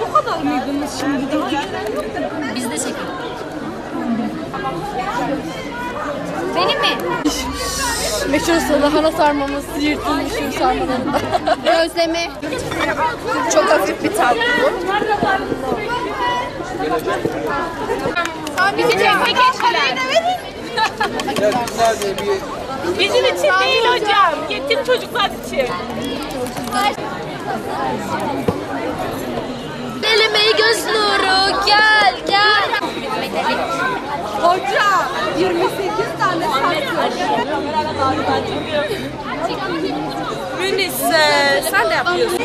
Bu kadar mıydınız şimdi? Biz de çekelim. Benim mi? Meşhur lahana sarmamız, Siirt'in meşhur sarmalarında. Gözleme. Çok hafif bir tatlı bu. Bizi çekmek ettiler. Bizim için değil hocam. Yetim çocuklar için. Elime göz nuru gel gel. Hoca 28 tane Münis sen de yapıyorsun.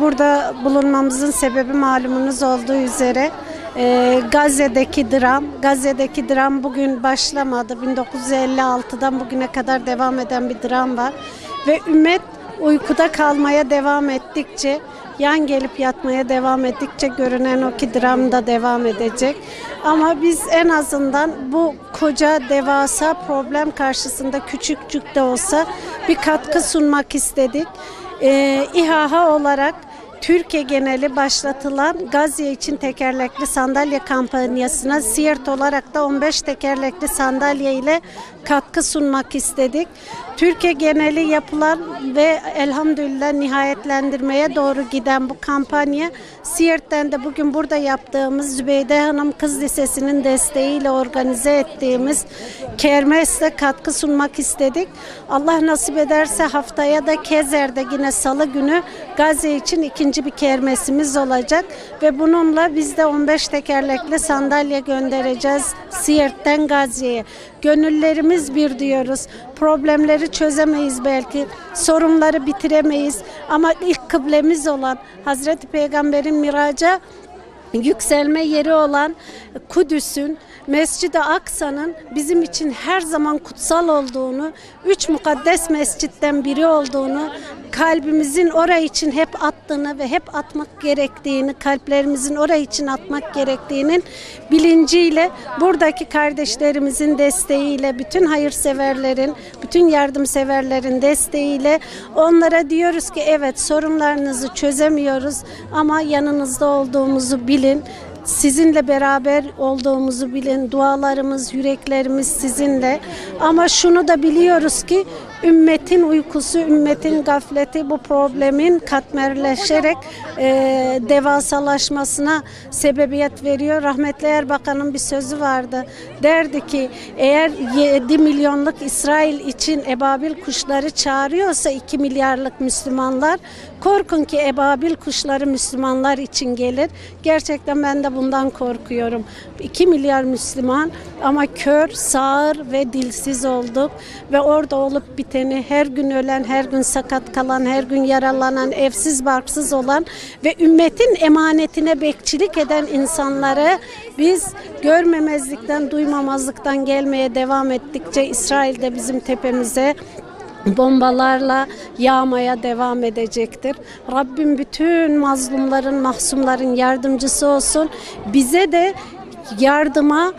Burada bulunmamızın sebebi malumunuz olduğu üzere Gazze'deki dram bugün başlamadı. 1956'dan bugüne kadar devam eden bir dram var. Ve ümmet uykuda kalmaya devam ettikçe, yan gelip yatmaya devam ettikçe görünen o ki dram da devam edecek. Ama biz en azından bu koca devasa problem karşısında küçükcük de olsa bir katkı sunmak istedik. İHA olarak Türkiye geneli başlatılan Gazze için tekerlekli sandalye kampanyasına Siirt olarak da 15 tekerlekli sandalye ile katkı sunmak istedik. Türkiye geneli yapılan ve elhamdülillah nihayetlendirmeye doğru giden bu kampanya Siirt'ten de bugün burada yaptığımız Zübeyde Hanım Kız Lisesi'nin desteğiyle organize ettiğimiz kermesle katkı sunmak istedik. Allah nasip ederse haftaya da Kezer'de yine salı günü Gazze için ikinci bir kermesimiz olacak ve bununla biz de 15 tekerlekli sandalye göndereceğiz Siirt'ten Gazze'ye. Gönüllerimiz bir diyoruz. Problemleri çözemeyiz belki, sorunları bitiremeyiz ama ilk kıblemiz olan Hazreti Peygamber'in miraca yükselme yeri olan Kudüs'ün, Mescid-i Aksa'nın bizim için her zaman kutsal olduğunu, 3 mukaddes mescitten biri olduğunu, kalbimizin oraya için hep attığını ve hep atmak gerektiğini, kalplerimizin oraya için atmak gerektiğinin bilinciyle, buradaki kardeşlerimizin desteğiyle, bütün hayırseverlerin, bütün yardımseverlerin desteğiyle onlara diyoruz ki evet, sorunlarınızı çözemiyoruz ama yanınızda olduğumuzu bilin. Sizinle beraber olduğumuzu bilin. Dualarımız, yüreklerimiz sizinle. Ama şunu da biliyoruz ki ümmetin uykusu, ümmetin gafleti bu problemin katmerleşerek devasalaşmasına sebebiyet veriyor. Rahmetli Erbakan'ın bir sözü vardı. Derdi ki eğer 7 milyonluk İsrail için ebabil kuşları çağırıyorsa 2 milyarlık Müslümanlar, korkun ki ebabil kuşları Müslümanlar için gelir. Gerçekten ben de bundan korkuyorum. 2 milyar Müslüman ama kör, sağır ve dilsiz olduk ve orada olup biteni, her gün ölen, her gün sakat kalan, her gün yaralanan, evsiz barksız olan ve ümmetin emanetine bekçilik eden insanları biz görmemezlikten, duymamazlıktan gelmeye devam ettikçe İsrail de bizim tepemize bombalarla yağmaya devam edecektir. Rabbim bütün mazlumların, mahzumların yardımcısı olsun. Bize de yardıma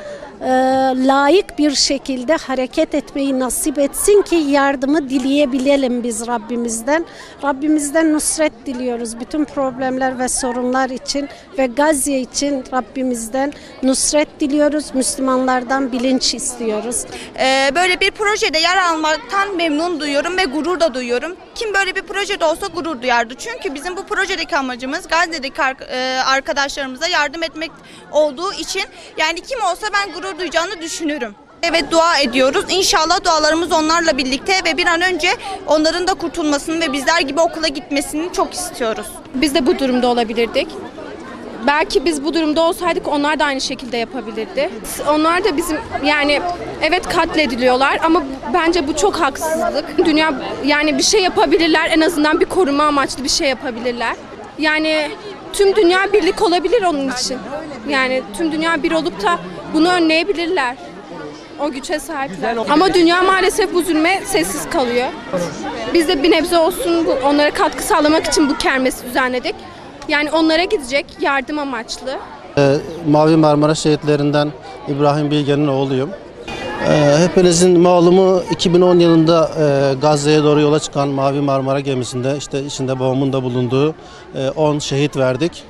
layık bir şekilde hareket etmeyi nasip etsin ki yardımı dileyebilelim biz Rabbimizden. Rabbimizden nusret diliyoruz bütün problemler ve sorunlar için ve Gazze için Rabbimizden nusret diliyoruz. Müslümanlardan bilinç istiyoruz. Böyle bir projede yer almaktan memnun duyuyorum ve gurur da duyuyorum. Kim böyle bir projede olsa gurur duyardı. Çünkü bizim bu projedeki amacımız Gazze'deki arkadaşlarımıza yardım etmek olduğu için yani kim olsa ben gurur duyacağını düşünüyorum. Evet, dua ediyoruz. İnşallah dualarımız onlarla birlikte ve bir an önce onların da kurtulmasını ve bizler gibi okula gitmesini çok istiyoruz. Biz de bu durumda olabilirdik. belki biz bu durumda olsaydık onlar da aynı şekilde yapabilirdi. Onlar da bizim yani evet katlediliyorlar ama bence bu çok haksızlık. Dünya yani bir şey yapabilirler, en azından bir koruma amaçlı bir şey yapabilirler. Yani tüm dünya birlik olabilir onun için. Yani tüm dünya bir olup da bunu önleyebilirler. O güce sahipler. Ama dünya maalesef bu zulme sessiz kalıyor. Biz de bir nebze olsun onlara katkı sağlamak için bu kermesi düzenledik. Yani onlara gidecek yardım amaçlı. Mavi Marmara şehitlerinden İbrahim Bilge'nin oğluyum. Hepinizin malumu 2010 yılında Gazze'ye doğru yola çıkan Mavi Marmara gemisinde işte içinde babamın da bulunduğu 10 şehit verdik.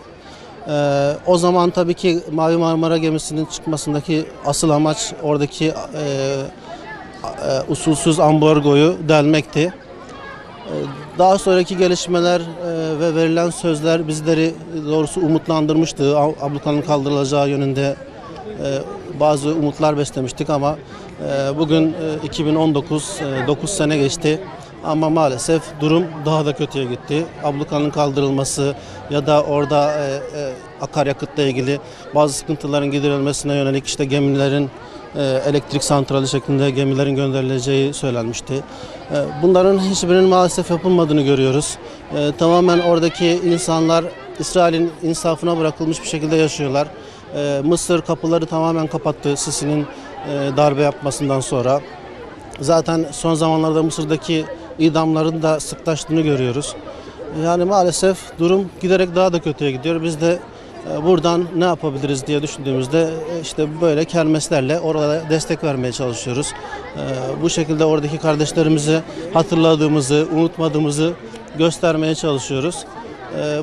O zaman tabii ki Mavi Marmara gemisinin çıkmasındaki asıl amaç oradaki usulsüz ambargoyu delmekti. Daha sonraki gelişmeler ve verilen sözler bizleri doğrusu umutlandırmıştı. Ablukanın kaldırılacağı yönünde bazı umutlar beslemiştik ama bugün 2019, 9 sene geçti. Ama maalesef durum daha da kötüye gitti. Ablukanın kaldırılması ya da orada akaryakıtla ilgili bazı sıkıntıların giderilmesine yönelik işte gemilerin elektrik santrali şeklinde gemilerin gönderileceği söylenmişti. Bunların hiçbirinin maalesef yapılmadığını görüyoruz. Tamamen oradaki insanlar İsrail'in insafına bırakılmış bir şekilde yaşıyorlar. Mısır kapıları tamamen kapattı Sisi'nin darbe yapmasından sonra. Zaten son zamanlarda Mısır'daki idamların da sıklaştığını görüyoruz. Yani maalesef durum giderek daha da kötüye gidiyor. Biz de buradan ne yapabiliriz diye düşündüğümüzde işte böyle kermeslerle orada destek vermeye çalışıyoruz. Bu şekilde oradaki kardeşlerimizi hatırladığımızı, unutmadığımızı göstermeye çalışıyoruz.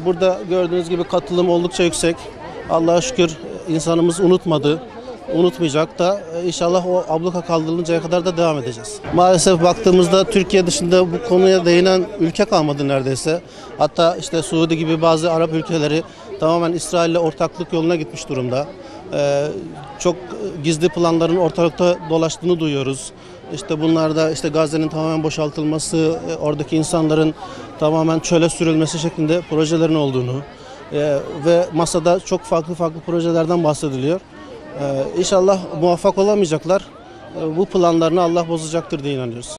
Burada gördüğünüz gibi katılım oldukça yüksek. Allah'a şükür insanımız unutmadı. Unutmayacak da inşallah o abluka kaldırılıncaya kadar da devam edeceğiz. Maalesef baktığımızda Türkiye dışında bu konuya değinen ülke kalmadı neredeyse. Hatta işte Suudi gibi bazı Arap ülkeleri tamamen İsrail'le ortaklık yoluna gitmiş durumda. Çok gizli planların ortalıkta dolaştığını duyuyoruz. İşte bunlarda işte Gazze'nin tamamen boşaltılması, oradaki insanların tamamen çöle sürülmesi şeklinde projelerin olduğunu ve masada çok farklı projelerden bahsediliyor. İnşallah muvaffak olamayacaklar. Bu planlarını Allah bozacaktır diye inanıyoruz.